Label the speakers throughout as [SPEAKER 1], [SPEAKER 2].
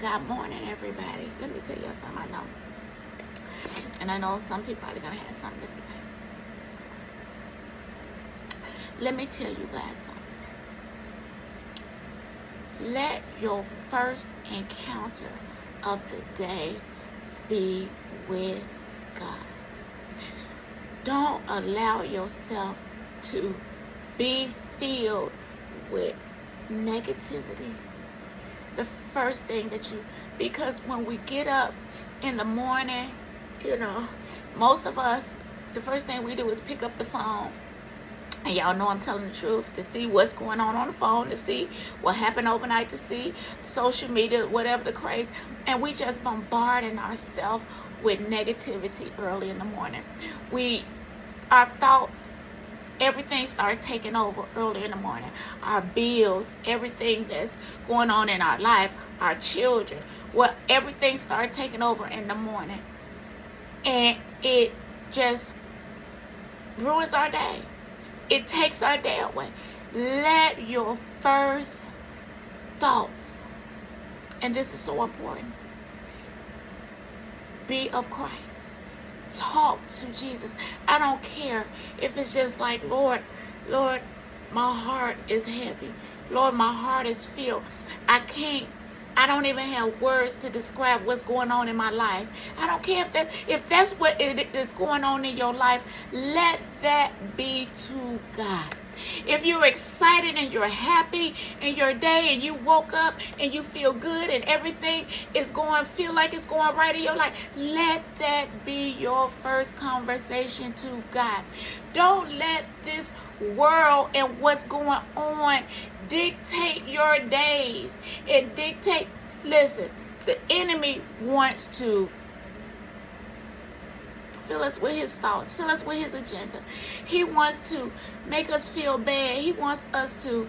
[SPEAKER 1] God morning, everybody. Let me tell you something I know. And I know some people are going to have something to say. Let me tell you guys something. Let your first encounter of the day be with God. Don't allow yourself to be filled with negativity. The first thing because when we get up in the morning, most of us, the first thing we do is pick up the phone. And y'all know I'm telling the truth, to see what's going on the phone, to see what happened overnight, to see social media, whatever the craze. And we just bombarding ourselves with negativity early in the morning. Our thoughts, everything started taking over early in the morning. Our bills, everything that's going on in our life, our children, everything started taking over in the morning. And it just ruins our day. It takes our day away. Let your first thoughts, and this is so important, be of Christ. Talk to Jesus. I don't care if it's just like, Lord, my heart is heavy. Lord, my heart is filled. I don't even have words to describe what's going on in my life. I don't care if that's what is going on in your life. Let that be to God. If you're excited and you're happy in your day and you woke up and you feel good and everything feel like it's going right in your life, let that be your first conversation to God. Don't let this world and what's going on dictate your days. Listen, the enemy wants to fill us with his thoughts, fill us with his agenda. He wants to make us feel bad. He wants us to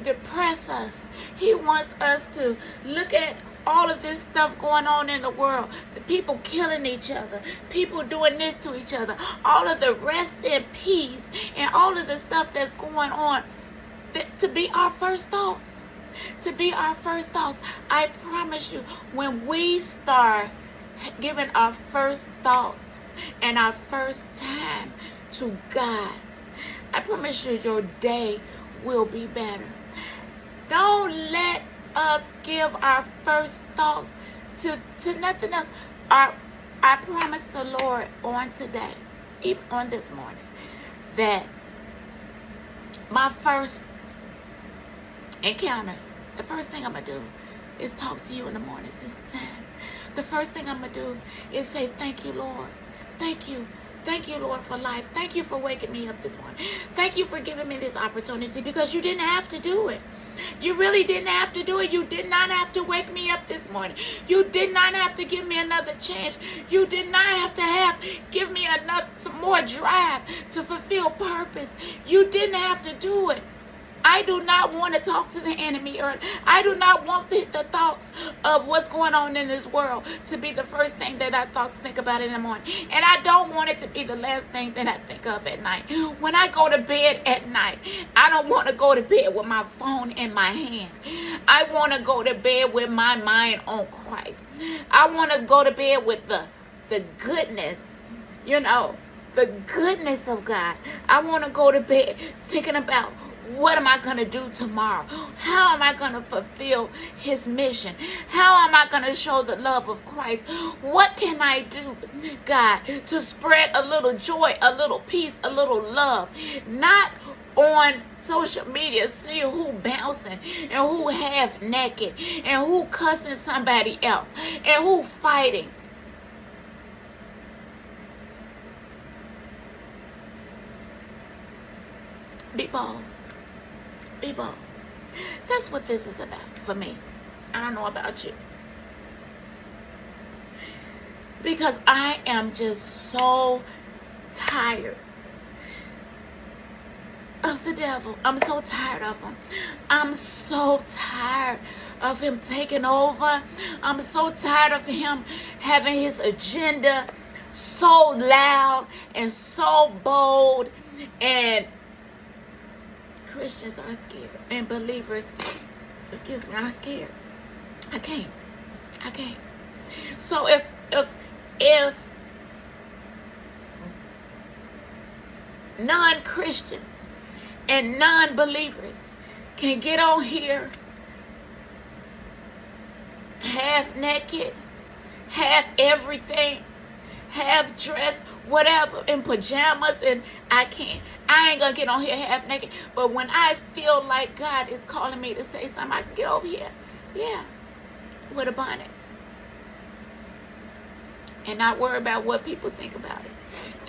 [SPEAKER 1] depress us. He wants us to look at all of this stuff going on in the world. The people killing each other, people doing this to each other, all of the rest in peace and all of the stuff that's going on, to be our first thoughts. To be our first thoughts. I promise you, when we start giving our first thoughts and our first time to God, I promise you your day will be better. Don't let us give our first thoughts to nothing else. I promise the Lord on today, even on this morning, that my first encounters, the first thing I'm going to do is talk to you in the morning time. The first thing I'm going to do is say, thank you, Lord. Thank you. Thank you, Lord, for life. Thank you for waking me up this morning. Thank you for giving me this opportunity, because you didn't have to do it. You really didn't have to do it. You did not have to wake me up this morning. You did not have to give me another chance. You did not have to give me some more drive to fulfill purpose. You didn't have to do it. I do not want to talk to the enemy, or I do not want the thoughts of what's going on in this world to be the first thing that I think about in the morning. And I don't want it to be the last thing that I think of at night. When I go to bed at night, I don't want to go to bed with my phone in my hand. I want to go to bed with my mind on Christ. I want to go to bed with the goodness, the goodness of God. I want to go to bed thinking about, what am I going to do tomorrow? How am I going to fulfill his mission? How am I going to show the love of Christ? What can I do, God, to spread a little joy, a little peace, a little love? Not on social media, see who bouncing and who half naked and who cussing somebody else and who fighting. Be bold. Be bold. That's what this is about for me. I don't know about you. Because I am just so tired of the devil. I'm so tired of him. I'm so tired of him taking over. I'm so tired of him having his agenda so loud and so bold, and Christians are scared and believers, are scared. I can't. I can't. So if non-Christians and non-believers can get on here half naked, half everything, half dressed, whatever, in pajamas, and I ain't gonna get on here half naked. But when I feel like God is calling me to say something, I can get over here, yeah, with a bonnet, and not worry about what people think about it.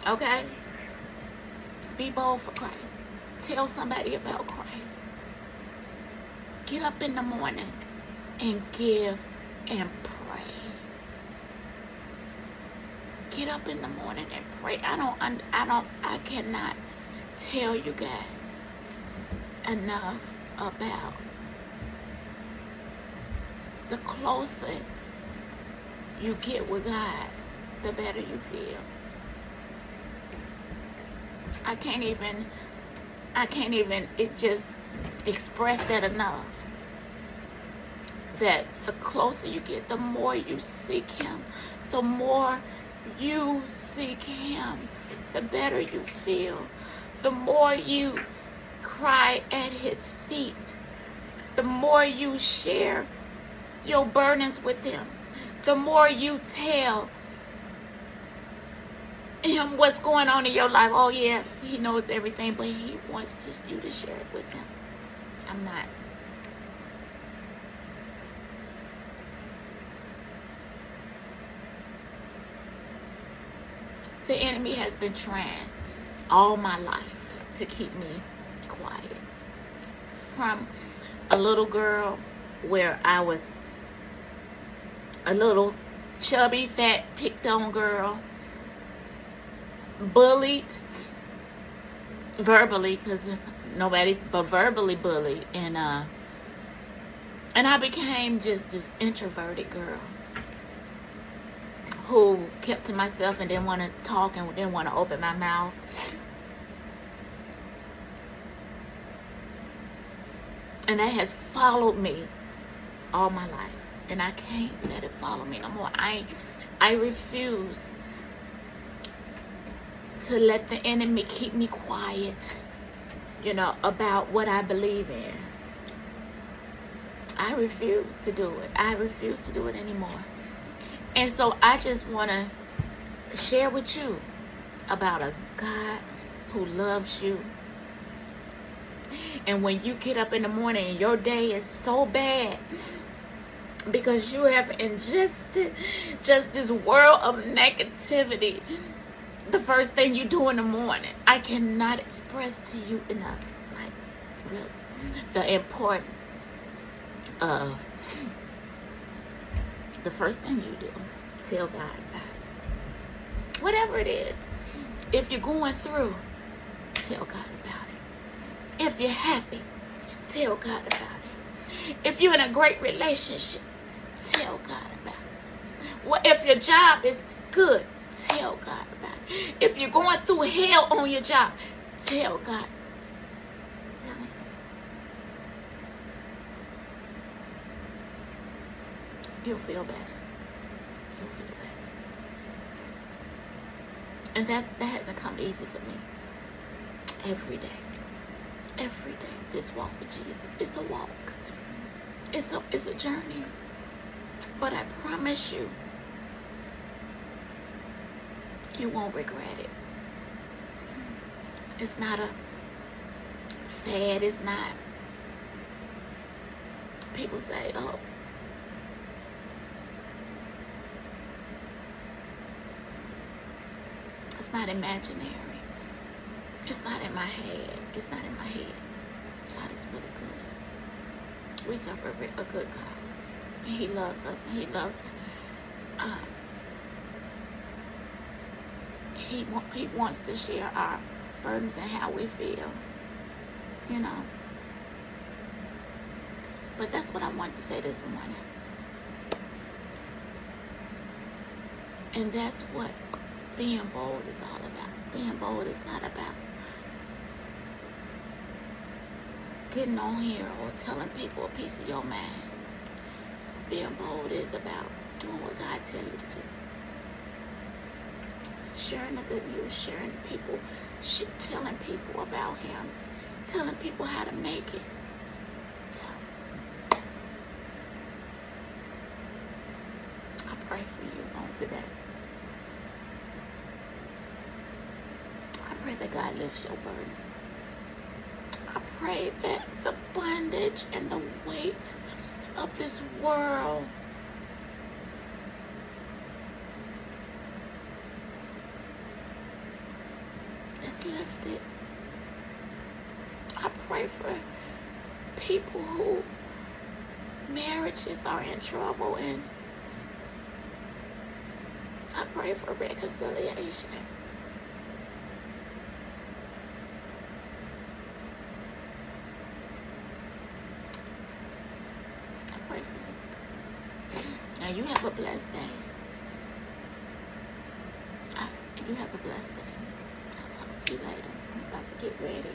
[SPEAKER 1] Okay? Be bold for Christ. Tell somebody about Christ. Get up in the morning and give and pray. Get up in the morning and pray. I cannot tell you guys enough about the closer you get with God, the better you feel. I can't even just express that enough. That the closer you get, the more you seek Him. The more you seek Him, the better you feel. The more you cry at His feet. The more you share your burdens with Him. The more you tell Him what's going on in your life. Oh yeah, He knows everything, but He wants you to share it with Him. I'm not. The enemy has been trying all my life to keep me quiet. From a little girl where I was a little chubby, fat, picked on girl, bullied verbally, because nobody but verbally bullied, and I became just this introverted girl who kept to myself and didn't want to talk and didn't want to open my mouth. And that has followed me all my life, and I can't let it follow me no more. I refuse to let the enemy keep me quiet, about what I believe in. I refuse to do it. I refuse to do it anymore. And so I just want to share with you about a God who loves you. And when you get up in the morning and your day is so bad because you have ingested just this world of negativity, the first thing you do in the morning, I cannot express to you enough, like, really, the importance of the first thing you do, tell God about it. Whatever it is. If you're going through, tell God about it. If you're happy, tell God about it. If you're in a great relationship, tell God about it. Well, if your job is good, tell God about it. If you're going through hell on your job, tell God. Tell Him. You'll feel better. You'll feel better. And that hasn't come easy for me. Every day. Every day. This walk with Jesus. It's a walk. It's a journey. But I promise you, you won't regret it. It's not a fad. It's not. People say, oh, it's not imaginary. It's not in my head. It's not in my head. God is really good. We serve a good God. And He loves us. And He loves He wants to share our burdens and how we feel. But that's what I wanted to say this morning. And that's what being bold is all about. Being bold is not about getting on here or telling people a piece of your mind. Being bold is about doing what God tells you to do. Sharing the good news, sharing people, telling people about Him, telling people how to make it. I pray for you on today. I pray that God lifts your burden. I pray that the bondage and the weight of this world is lifted. I pray for people who marriages are in trouble, and I pray for reconciliation. I pray for you. Now you have a blessed day. You have a blessed day. I'll talk to you later. I'm about to get ready.